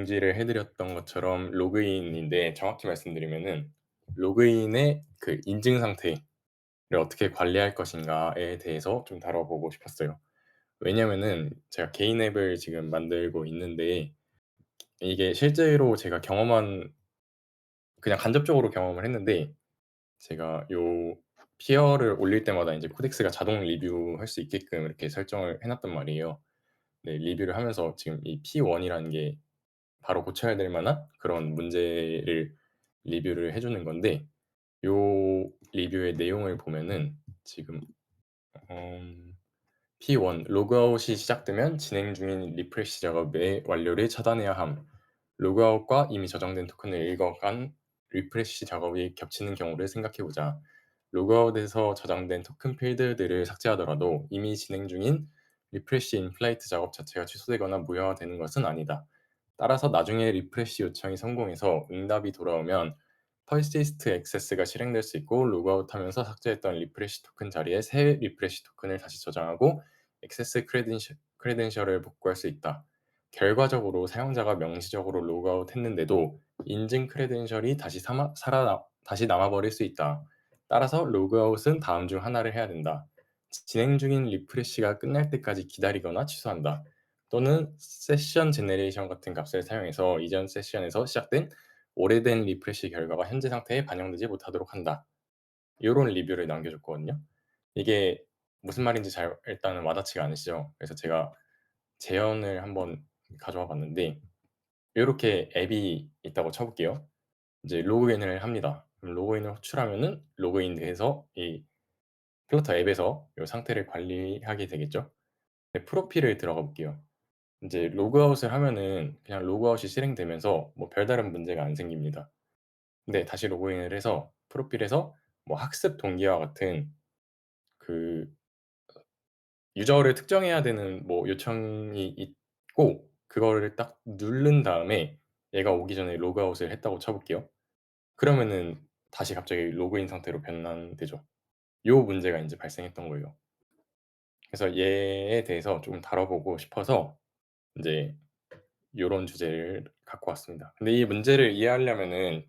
공지를 해 드렸던 것처럼 로그인인데 정확히 말씀드리면은 로그인의 그 인증 상태를 어떻게 관리할 것인가에 대해서 좀 다뤄보고 싶었어요. 왜냐면은 제가 개인 앱을 지금 만들고 있는데 이게 실제로 제가 경험한 그냥 간접적으로 경험을 했는데 제가 요 피어를 올릴 때마다 인제 코덱스가 자동 리뷰할 수 있게끔 이렇게 설정을 해 놨단 말이에요. 네, 리뷰를 하면서 지금 이 P1 이라는 게 바로 고쳐야 될 만한 그런 문제를 리뷰를 해 주는 건데 요 리뷰의 내용을 보면은 지금 P1 로그아웃이 시작되면 진행 중인 리프레시 작업의 완료를 차단해야 함. 로그아웃과 이미 저장된 토큰을 읽어간 리프레시 작업이 겹치는 경우를 생각해 보자. 로그아웃에서 저장된 토큰 필드들을 삭제하더라도 이미 진행 중인 리프레시 인플라이트 작업 자체가 취소되거나 무효화되는 것은 아니다. 따라서 나중에 리프레시 요청이 성공해서 응답이 돌아오면 퍼시스트 액세스가 실행될 수 있고 로그아웃하면서 삭제했던 리프레시 토큰 자리에 새 리프레시 토큰을 다시 저장하고 액세스 크레덴셜을 복구할 수 있다. 결과적으로 사용자가 명시적으로 로그아웃했는데도 인증 크레덴셜이 다시 남아버릴 수 있다. 따라서 로그아웃은 다음 중 하나를 해야 된다. 진행 중인 리프레시가 끝날 때까지 기다리거나 취소한다. 또는 세션 제너레이션 같은 값을 사용해서 이전 세션에서 시작된 오래된 리프레시 결과가 현재 상태에 반영되지 못하도록 한다. 요런 리뷰를 남겨줬거든요. 이게 무슨 말인지 잘 일단은 와닿지가 않으시죠? 그래서 제가 재현을 한번 가져와 봤는데 요렇게 앱이 있다고 쳐 볼게요. 이제 로그인을 합니다. 그럼 로그인을 호출하면은 로그인돼서 이 플러터 앱에서 요 상태를 관리하게 되겠죠. 네, 프로필을 들어가 볼게요. 인제 로그아웃을 하면은 그냥 로그아웃이 실행되면서 뭐 별다른 문제가 안 생깁니다. 근데 다시 로그인을 해서 프로필에서 뭐 학습 동기와 같은 그 유저를 특정해야 되는 뭐 요청이 있고 그거를 딱 누른 다음에 얘가 오기 전에 로그아웃을 했다고 쳐 볼게요. 그러면은 다시 갑자기 로그인 상태로 변환되죠. 요 문제가 인제 발생했던 거예요. 그래서 얘에 대해서 좀 다뤄보고 싶어서 인제 요런 주제를 갖고 왔습니다. 근데 이 문제를 이해하려면은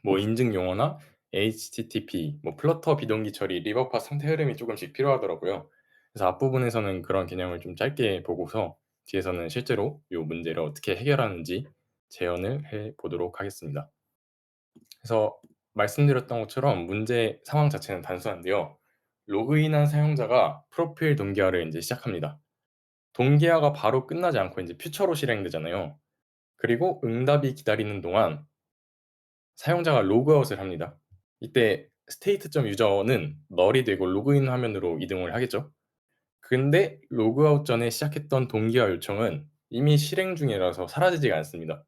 뭐 인증 용어나 HTTP, 뭐 플러터 비동기 처리, 리버파 상태 흐름이 쪼금씩 필요하더라고요. 그래서 앞부분에서는 그런 개념을 좀 짧게 보고서 뒤에서는 실제로 요 문제를 어떻게 해결하는지 재현을 해 보도록 하겠습니다. 그래서 말씀드렸던 것처럼 문제 상황 자체는 단순한데요. 로그인한 사용자가 프로필 동기화를 인제 시작합니다. 동기화가 바로 끝나지 않고 인제 퓨처로 실행되잖아요. 그리고 응답이 기다리는 동안 사용자가 로그아웃을 합니다. 이때 state.user는 null이 되고 로그인 화면으로 이동을 하겠죠. 근데 로그아웃 전에 시작했던 동기화 요청은 이미 실행 중이라서 사라지지가 않습니다.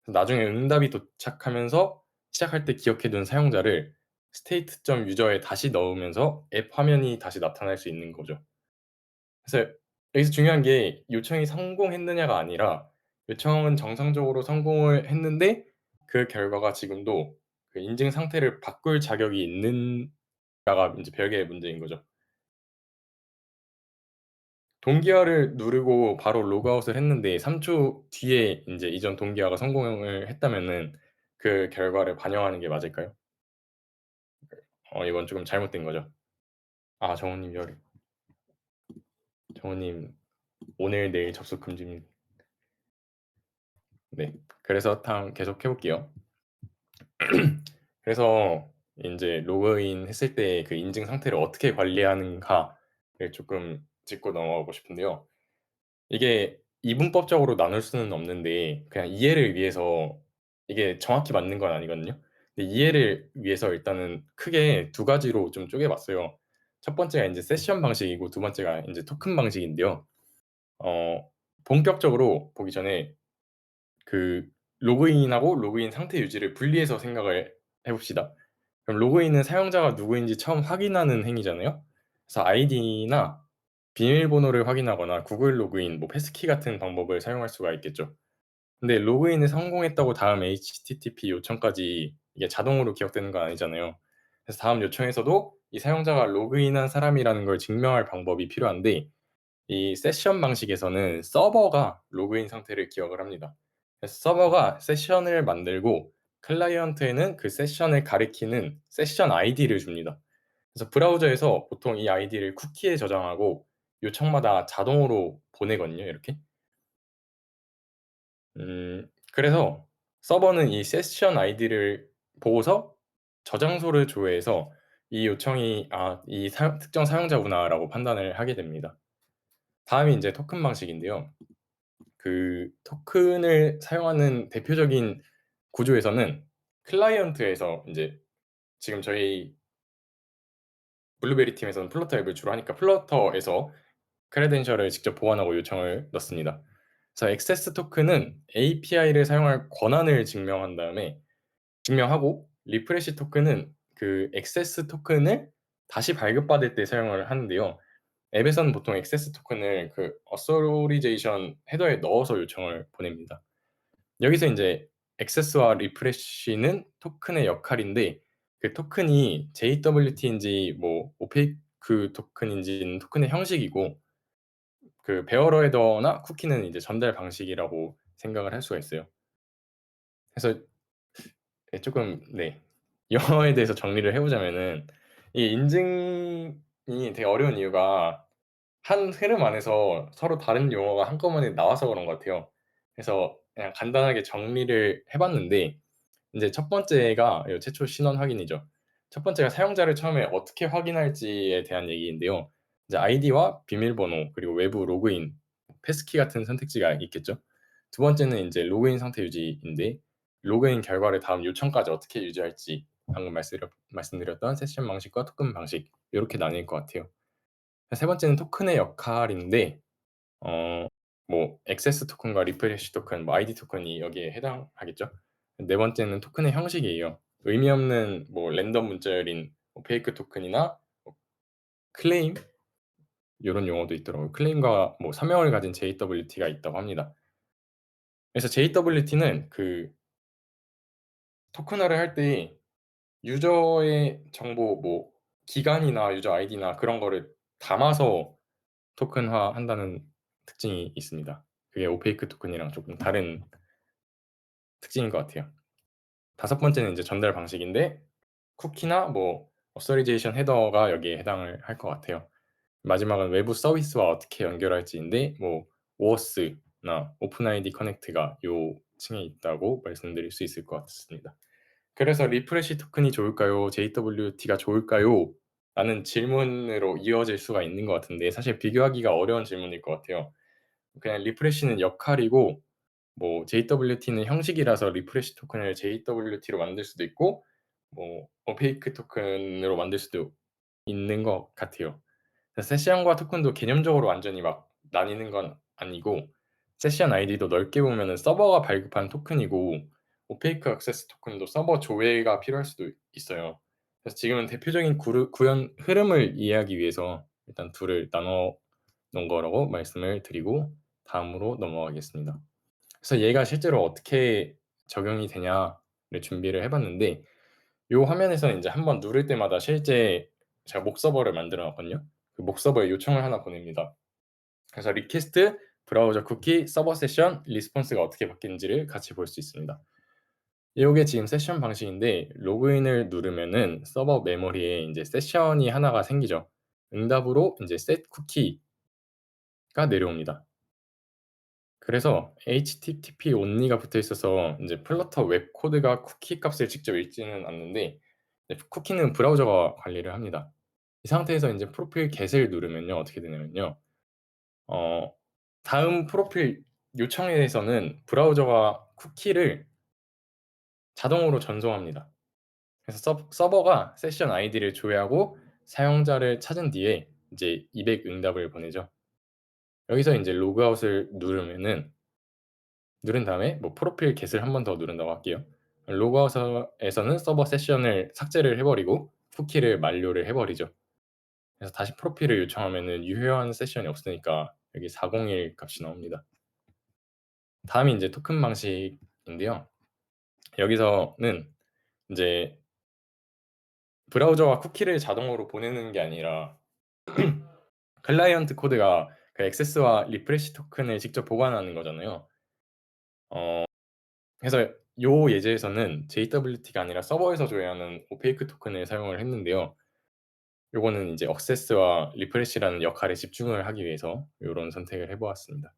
그래서 나중에 응답이 도착하면서 시작할 때 기억해 둔 사용자를 state.user에 다시 넣으면서 앱 화면이 다시 나타날 수 있는 거죠. 그래서 여기서 중요한 게 요청이 성공했느냐가 아니라 요청은 정상적으로 성공을 했는데 그 결과가 지금도 그 인증 상태를 바꿀 자격이 있는가가 인제 별개의 문제인 거죠. 동기화를 누르고 바로 로그아웃을 했는데 3초 뒤에 인제 이전 동기화가 성공을 했다면은 그 결과를 반영하는 게 맞을까요? 이건 쪼금 잘못된 거죠. 아, 정우님 오늘 내일 접속 금지입니 네. 그래서 다음 계속 해 볼게요. 그래서 인제 로그인 했을 때 그 인증 상태를 어떻게 관리하는가를 쪼끔 짚고 넘어가고 싶은데요. 이게 이분법적으로 나눌 수는 없는데 그냥 이해를 위해서 이게 정확히 맞는 건 아니거든요. 근데 이해를 위해서 일단은 크게 두 가지로 좀 쪼개 봤어요. 첫 번째가 인제 세션 방식이고 두 번째가 인제 토큰 방식인데요. 어 본격적으로 보기 전에 그 로그인하고 로그인 상태 유지를 분리해서 생각을 해 봅시다. 그럼 로그인은 사용자가 누구인지 처음 확인하는 행위잖아요. 그래서 아이디나 비밀번호를 확인하거나 구글 로그인, 뭐 패스키 같은 방법을 사용할 수가 있겠죠. 근데 로그인에 성공했다고 다음 HTTP 요청까지 이게 자동으로 기억되는 건 아니잖아요. 그래서 다음 요청에서도 이 사용자가 로그인한 사람이라는 걸 증명할 방법이 필요한데 이 세션 방식에서는 서버가 로그인 상태를 기억을 합니다. 그래서 서버가 세션을 만들고 클라이언트에는 그 세션을 가리키는 세션 아이디를 줍니다. 그래서 브라우저에서 보통 이 아이디를 쿠키에 저장하고 요청마다 자동으로 보내거든요, 이렇게. 그래서 서버는 이 세션 아이디를 보고서 저장소를 조회해서 이 요청이 '아 이 사용 특정 사용자구나.'라고 판단을 하게 됩니다. 다음이 인제 토큰 방식인데요. 그 토큰을 사용하는 대표적인 구조에서는 클라이언트에서 인제 지금 저희 블루베리 팀에서는 플러터 앱을 주로 하니까 플러터에서 크레덴셜을 직접 보완하고 요청을 넣습니다. 그래서 액세스 토큰은 API를 사용할 권한을 증명하고 리프레시 토큰은 그 액세스 토큰을 다시 발급받을 때 사용을 하는데요. 앱에서는 보통 액세스 토큰을 그 authorization 헤더에 넣어서 요청을 보냅니다. 여기서 인제 액세스와 리프레시는 토큰의 역할인데 그 토큰이 JWT인지 뭐 오페이크 토큰인지는 토큰의 형식이고 그 베어러 헤더나 쿠키는 이제 전달 방식이라고 생각을 할 수가 있어요. 그래서 예 쪼끔 네. 영어에 대해서 정리를 해 보자면은 이 인증이 되게 어려운 이유가 한 흐름 안에서 서로 다른 용어가 한꺼번에 나와서 그런 것 같아요. 그래서 그냥 간단하게 정리를 해 봤는데 인제 첫 번째가 요 최초 신원 확인이죠. 첫 번째가 사용자를 처음에 어떻게 확인할지에 대한 얘기인데요. 이제 아이디와 비밀번호 그리고 외부 로그인, 패스키 같은 선택지가 있겠죠. 두 번째는 인제 로그인 상태 유지인데 로그인 결과를 다음 요청까지 어떻게 유지할지 방금 말씀드렸던 세션 방식과 토큰 방식 요렇게 나뉠 것 같아요. 세 번째는 토큰의 역할인데 어 뭐 액세스 토큰과 리프레시 토큰, 뭐 아이디 토큰이 여기에 해당하겠죠. 네 번째는 토큰의 형식이에요. 의미 없는 뭐 랜덤 문자열인 뭐 페이크 토큰이나 뭐 클레임 요런 용어도 있더라고요. 클레임과 뭐 사명을 가진 JWT가 있다고 합니다. 그래서 JWT는 그 토큰화를 할 때 유저의 정보 뭐 기간이나 유저 아이디나 그런 거를 담아서 토큰화한다는 특징이 있습니다. 그게 오페이크 토큰이랑 조금 다른 특징인 것 같아요. 다섯 번째는 인제 전달 방식인데 쿠키나 뭐 authorization 헤더가 여기에 해당을 할 것 같아요. 마지막은 외부 서비스와 어떻게 연결할지인데 뭐 WOS나 오픈아이디 커넥트가 요 층에 있다고 말씀드릴 수 있을 것 같습니다. 그래서 "리프레시 토큰이 좋을까요? JWT가 좋을까요?" 라는 질문으로 이어질 수가 있는 것 같은데 사실 비교하기가 어려운 질문일 것 같아요. 그냥 리프레시는 역할이고 뭐 JWT는 형식이라서 리프레시 토큰을 JWT로 만들 수도 있고 뭐 오페이크 토큰으로 만들 수도 있는 것 같아요. 그래서 세션과 토큰도 개념적으로 완전히 막 나뉘는 건 아니고 세션 아이디도 넓게 보면은 서버가 발급한 토큰이고 오페이크 액세스 토큰도 서버 조회가 필요할 수도 있어요. 그래서 지금은 대표적인 구현 흐름을 이해하기 위해서 일단 둘을 나눠 놓은 거라고 말씀을 드리고 다음으로 넘어가겠습니다. 그래서 얘가 실제로 어떻게 적용이 되냐를 준비를 해 봤는데 요 화면에서는 인제 한번 누를 때마다 실제 제가 목 서버를 만들어 놨거든요. 그 목 서버에 요청을 하나 보냅니다. 그래서 리퀘스트, 브라우저 쿠키, 서버 세션, 리스폰스가 어떻게 바뀌는지를 같이 볼 수 있습니다. 요게 지금 세션 방식인데 로그인을 누르면은 서버 메모리에 인제 세션이 하나가 생기죠. 응답으로 인제 set 쿠키가 내려옵니다. 그래서 HTTP only가 붙어 있어서 인제 플러터 웹 코드가 쿠키 값을 직접 읽지는 않는데 쿠키는 브라우저가 관리를 합니다. 이 상태에서 인제 프로필 get을 누르면요. 어떻게 되냐면요. 어 다음 프로필 요청에서는 브라우저가 쿠키를 자동으로 전송합니다. 그래서 서버가 세션 아이디를 조회하고 사용자를 찾은 뒤에 이제 200 응답을 보내죠. 여기서 인제 로그아웃을 누른 다음에 뭐 프로필 get을 한 번 더 누른다고 할게요. 로그아웃에서는 서버 세션을 삭제를 해 버리고 쿠키를 만료를 해 버리죠. 그래서 다시 프로필을 요청하면은 유효한 세션이 없으니까 여기 401 값이 나옵니다. 다음이 인제 토큰 방식인데요. 여기서는 인제 브라우저가 쿠키를 자동으로 보내는 게 아니라 클라이언트 코드가 그 액세스와 리프레시 토큰을 직접 보관하는 거잖아요. 어 그래서 요 예제에서는 JWT가 아니라 서버에서 조회하는 오페이크 토큰을 사용을 했는데요. 요거는 인제 액세스와 리프레시라는 역할에 집중을 하기 위해서 요런 선택을 해 보았습니다.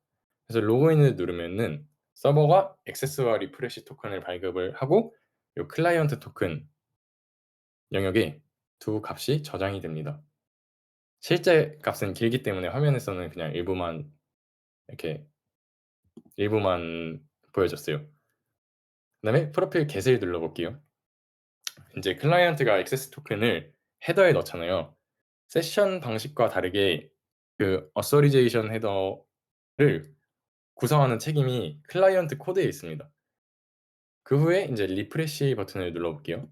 그래서 로그인을 누르면은 서버가 액세스와 리프레시 토큰을 발급을 하고 요 클라이언트 토큰 영역에 두 값이 저장이 됩니다. 실제 값은 길기 때문에 화면에서는 그냥 이렇게 일부만 보여졌어요. 그다음에 프로필 get을 눌러 볼게요. 인제 클라이언트가 액세스 토큰을 헤더에 넣잖아요. 세션 방식과 다르게 그 authorization 헤더를 구성하는 책임이 클라이언트 코드에 있습니다. 그 후에 인제 리프레시 버튼을 눌러 볼게요.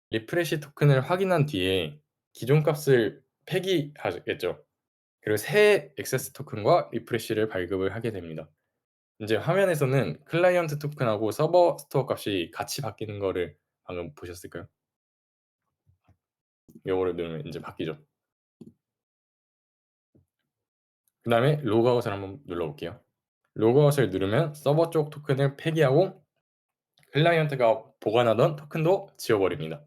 리프레시 토큰을 확인한 뒤에 기존 값을 폐기하겠죠. 그리고 새 액세스 토큰과 리프레시를 발급을 하게 됩니다. 인제 화면에서는 클라이언트 토큰하고 서버 스토어 값이 같이 바뀌는 거를 방금 보셨을까요? 요거를 누르면 인제 바뀌죠. 그다음에 로그아웃을 한번 눌러 볼게요. 로그아웃을 누르면 서버 쪽 토큰을 폐기하고 클라이언트가 보관하던 토큰도 지워 버립니다.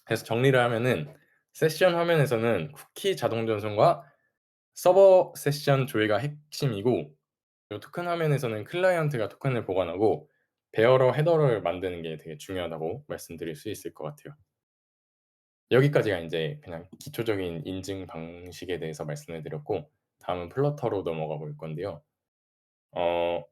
그래서 정리를 하면은 세션 화면에서는 쿠키 자동 전송과 서버 세션 조회가 핵심이고 요 토큰 화면에서는 클라이언트가 토큰을 보관하고 베어러 헤더를 만드는 게 되게 중요하다고 말씀드릴 수 있을 것 같아요. 여기까지가 인제 그냥 기초적인 인증 방식에 대해서 말씀을 드렸고 다음은 플러터로 넘어가 볼 건데요. 어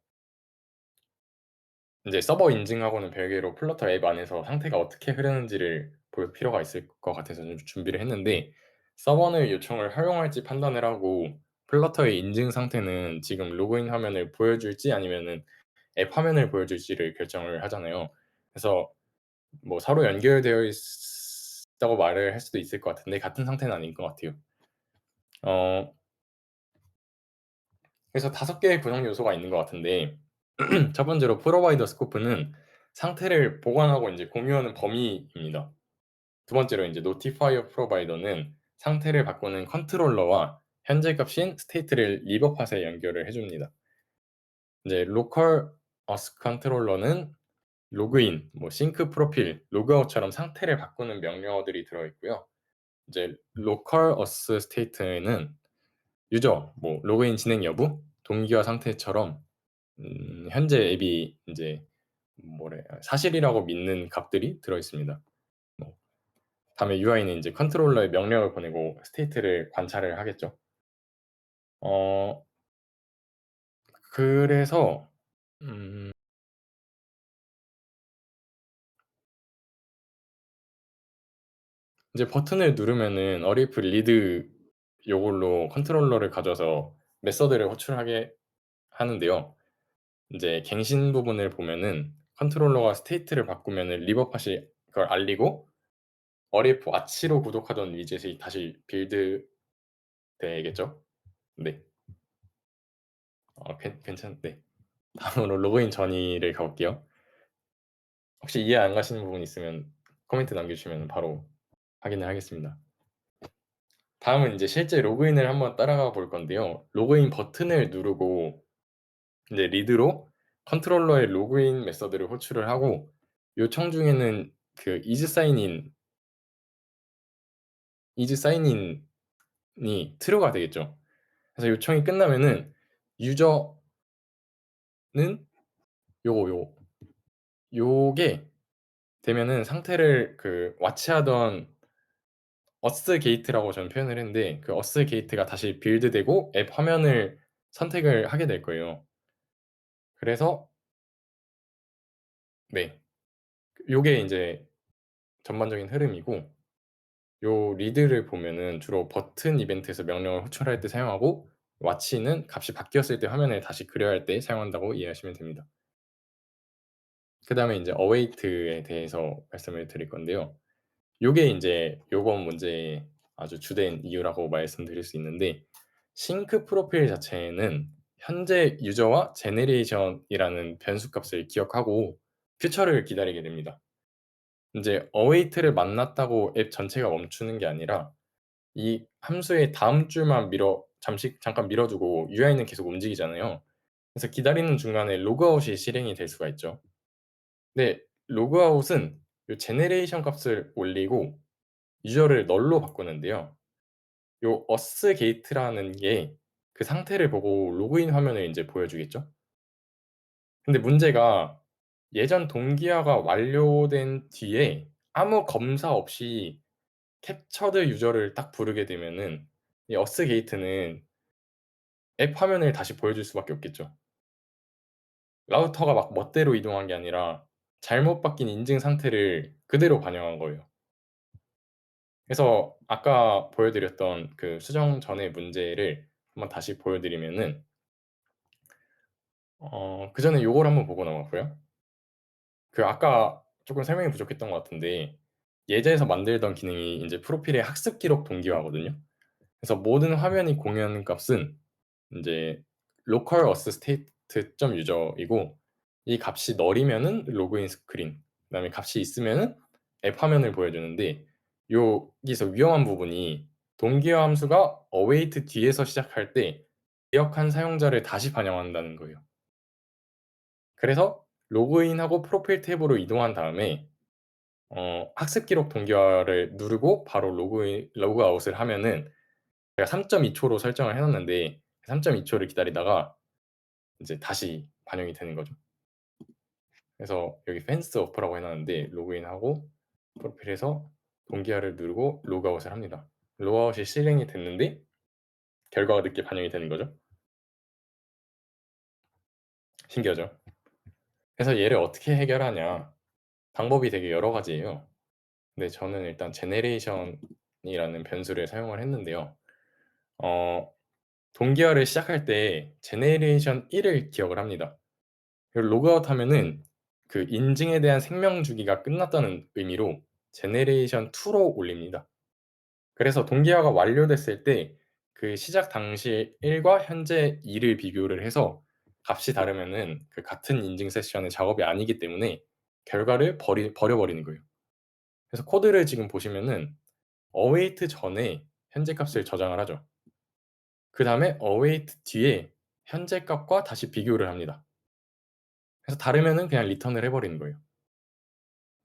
인제 서버 인증하고는 별개로 플러터 앱 안에서 상태가 어떻게 흐르는지를 볼 필요가 있을 것 같아서 좀 준비를 했는데 서버는 요청을 허용할지 판단을 하고 플러터의 인증 상태는 지금 로그인 화면을 보여줄지 아니면은 앱 화면을 보여줄지를 결정을 하잖아요. 그래서 뭐 서로 연결되어 있다고 말을 할 수도 있을 것 같은데 같은 상태는 아닌 것 같아요. 어 그래서 5 개의 구성 요소가 있는 것 같은데 첫 번째로 프로바이더 스코프는 상태를 보관하고 인제 공유하는 범위입니다. 두 번째로 인제 노티파이어 프로바이더는 상태를 바꾸는 컨트롤러와 현재 값인 스테이트를 리버 팟에 연결을 해 줍니다. 인제 로컬 어스 컨트롤러는 로그인, 뭐 싱크 프로필, 로그아웃처럼 상태를 바꾸는 명령어들이 들어 있고요. 이제 로컬 어스 스테이트는 유저 뭐 로그인 진행 여부, 동기화 상태처럼 현재 앱이 인제 사실이라고 믿는 값들이 들어 있습니다. 뭐 다음에 UI는 인제 컨트롤러에 명령을 보내고 스테이트를 관찰을 하겠죠. 어 그래서 음 이제 버튼을 누르면은 어레이프 리드 요걸로 컨트롤러를 가져서 메서드를 호출하게 하는데요. 인제 갱신 부분을 보면은 컨트롤러가 스테이트를 바꾸면은 리버 팟이 그걸 알리고 어레이프 와치로 구독하던 위젯이 다시 빌드되겠죠? 네. 네. 다음으로 로그인 전이를 가 볼게요. 혹시 이해 안 가시는 부분 있으면 코멘트 남겨 주시면 바로 확인을 하겠습니다. 다음은 인제 실제 로그인을 한번 따라가 볼 건데요. 로그인 버튼을 누르고 인제 리드로 컨트롤러의 로그인 메서드를 호출을 하고 요청 중에는 그 is sign in이 true가 되겠죠. 그래서 요청이 끝나면은 유저는 요거 요게 되면은 상태를 그 와치하던 어스 게이트라고 저는 표현을 했는데 그 어스 게이트가 다시 빌드되고 앱 화면을 선택을 하게 될 거예요. 그래서 네. 요게 인제 전반적인 흐름이고 요 리드를 보면은 주로 버튼 이벤트에서 명령을 호출할 때 사용하고 와치는 값이 바뀌었을 때 화면에 다시 그려야 할 때 사용한다고 이해하시면 됩니다. 그다음에 인제 어웨이트에 대해서 말씀을 드릴 건데요. 요게 인제 요번 문제의 아주 주된 이유라고 말씀드릴 수 있는데 싱크 프로필 자체는 현재 유저와 제너레이션이라는 변수 값을 기억하고 퓨처를 기다리게 됩니다. 인제 어웨이트를 만났다고 앱 전체가 멈추는 게 아니라 이 함수의 다음 줄만 잠깐 밀어 두고 UI는 계속 움직이잖아요. 그래서 기다리는 중간에 로그아웃이 실행이 될 수가 있죠. 근데 로그아웃은 요 제너레이션 값을 올리고 유저를 널로 바꾸는데요. 요 어스 게이트라는 게 그 상태를 보고 로그인 화면을 인제 보여주겠죠. 근데 문제가 예전 동기화가 완료된 뒤에 아무 검사 없이 캡처드 유저를 딱 부르게 되면은 이 어스 게이트는 앱 화면을 다시 보여줄 수밖에 없겠죠. 라우터가 막 멋대로 이동한 게 아니라 잘못 바뀐 인증 상태를 그대로 반영한 거예요. 그래서 아까 보여 드렸던 그 수정 전의 문제를 한번 다시 보여 드리면은 그전에 요걸 한번 보고 넘어갈까요? 그 아까 쪼끔 설명이 부족했던 것 같은데 예제에서 만들던 기능이 인제 프로필의 학습 기록 동기화거든요. 그래서 모든 화면이 공유하는 값은 인제 local auth state.user이고 이 값이 null이면은 로그인 스크린, 그다음에 값이 있으면은 앱 화면을 보여주는데 여기서 위험한 부분이 동기화 함수가 await 뒤에서 시작할 때 기억한 사용자를 다시 반영한다는 거예요. 그래서 로그인하고 프로필 탭으로 이동한 다음에 학습 기록 동기화를 누르고 바로 로그아웃을 하면은 제가 3.2 초로 설정을 해 놨는데 3.2 초를 기다리다가 이제 다시 반영이 되는 거죠. 그래서 여기 fence up라고 해 놨는데 로그인하고 프로필에서 동기화를 누르고 로그아웃을 합니다. 로그아웃이 실행이 됐는데 결과가 늦게 반영이 되는 거죠. 신기하죠? 그래서 얘를 어떻게 해결하냐. 방법이 되게 여러 가지예요. 근데 저는 일단 generation이라는 변수를 사용을 했는데요. 어 동기화를 시작할 때 generation 1을 기억을 합니다. 그리고 로그아웃 하면은 그 인증에 대한 생명 주기가 끝났다는 의미로 generation 2로 올립니다. 그래서 동기화가 완료됐을 때 그 시작 당시 1과 현재 2를 비교를 해서 값이 다르면은 그 같은 인증 세션의 작업이 아니기 때문에 결과를 버려 버리는 거예요. 그래서 코드를 지금 보시면은 await 전에 현재 값을 저장을 하죠. 그다음에 await 뒤에 현재 값과 다시 비교를 합니다. 그래서 다르면은 그냥 리턴을 해 버리는 거예요.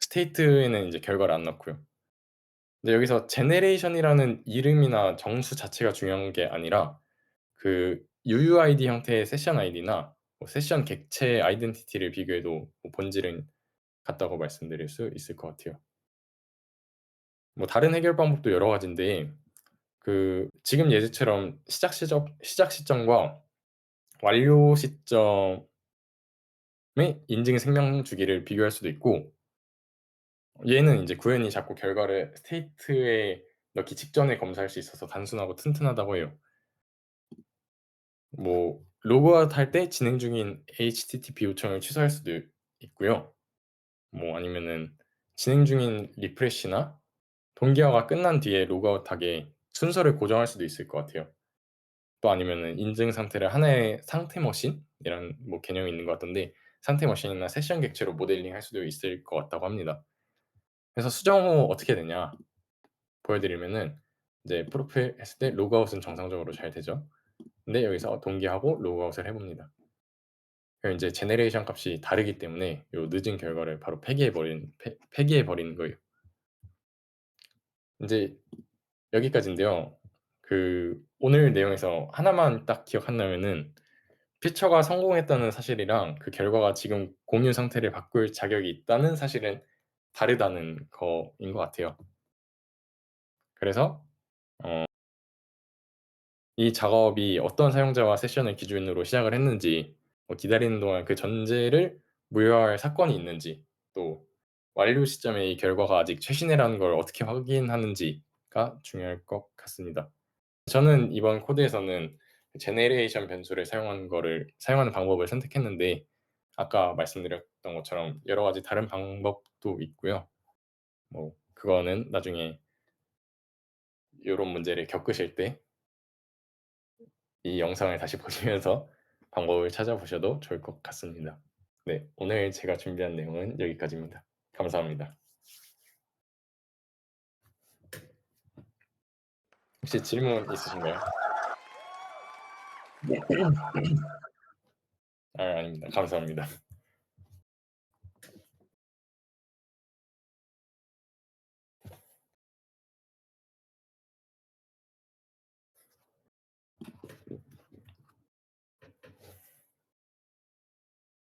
스테이트에는 인제 결과를 안 넣고요. 근데 여기서 generation이라는 이름이나 정수 자체가 중요한 게 아니라 그 UUID 형태의 세션 아이디나 뭐 세션 객체 아이덴티티를 비교해도 뭐 본질은 같다고 말씀드릴 수 있을 것 같아요. 뭐 다른 해결 방법도 여러 가지인데 그 지금 예제처럼 시작 시점과 완료 시점의 인증 생명 주기를 비교할 수도 있고 얘는 인제 구현이 자꾸 결과를 스테이트에 넣기 직전에 검사할 수 있어서 단순하고 튼튼하다고 해요. 뭐 로그아웃 할 때 진행 중인 HTTP 요청을 취소할 수도 있고요. 뭐 아니면은 진행 중인 리프레시나 동기화가 끝난 뒤에 로그아웃하게 순서를 고정할 수도 있을 것 같아요. 또 아니면은 인증 상태를 하나의 상태 머신이라는 뭐 개념이 있는 것 같던데 상태 머신이나 세션 객체로 모델링할 수도 있을 것 같다고 합니다. 그래서 수정 후 어떻게 되냐 보여드리면은 이제 프로필 했을 때 로그아웃은 정상적으로 잘 되죠. 근데 여기서 동기하고 로그아웃을 해 봅니다. 그럼 인제 제너레이션 값이 다르기 때문에 요 늦은 결과를 바로 폐기해 버리는 거예요. 인제 여기까지인데요. 그 오늘 내용에서 하나만 딱 기억한다면은 피처가 성공했다는 사실이랑 그 결과가 지금 공유 상태를 바꿀 자격이 있다는 사실은 다르다는 거인 것 같아요. 그래서 이 작업이 어떤 사용자와 세션을 기준으로 시작을 했는지 뭐 기다리는 동안 그 전제를 무효화할 사건이 있는지 또 완료 시점에 이 결과가 아직 최신이라는 걸 어떻게 확인하는지가 중요할 것 같습니다. 저는 이번 코드에서는 제너레이션 변수를 사용하는 방법을 선택했는데 아까 말씀드렸던 것처럼 여러 가지 다른 방법도 있고요. 뭐 그거는 나중에 요런 문제를 겪으실 때 이 영상을 다시 보시면서 방법을 찾아보셔도 좋을 것 같습니다. 네. 오늘 제가 준비한 내용은 여기까지입니다. 감사합니다. 혹시 질문 있으신가요? 아닙니다. 감사합니다.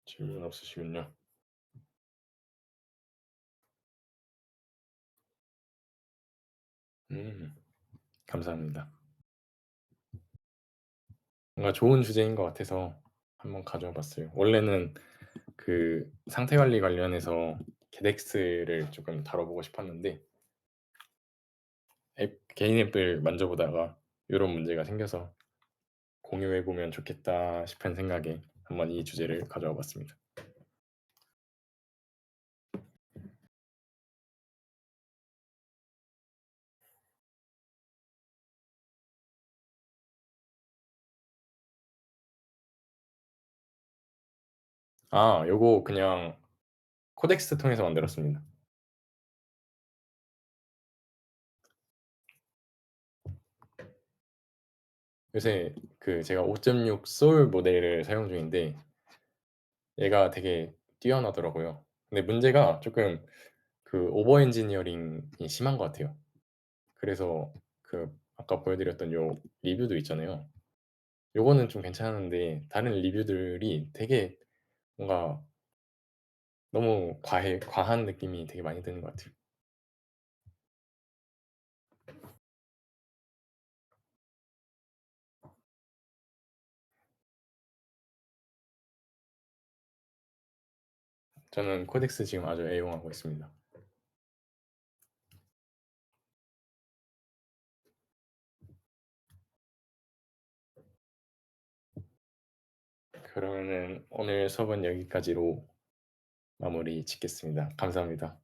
질문 없으시군요. 음 감사합니다. 뭔가 좋은 주제인 것 같아서 한번 가져와 봤어요. 원래는 그 상태 관리 관련해서 겟엑스를 쪼끔 다뤄보고 싶었는데 개인 앱을 만져보다가 요런 문제가 생겨서 '공유해 보면 좋겠다.' 싶은 생각에 한번 이 주제를 가져와 봤습니다. 요거 그냥 코덱스 통해서 만들었습니다. 요새 그 제가 5.6 소울 모델을 사용 중인데 얘가 되게 뛰어나더라고요. 근데 문제가 쪼끔 그 오버 엔지니어링이 심한 것 같아요. 그래서 그 아까 보여드렸던 요 리뷰도 있잖아요. 요거는 좀 괜찮은데 다른 리뷰들이 되게 뭔가 너무 과한 느낌이 되게 많이 드는 것 같아요. 저는 코덱스 지금 아주 애용하고 있습니다. 그러면은 오늘 수업은 여기까지로 마무리 짓겠습니다. 감사합니다.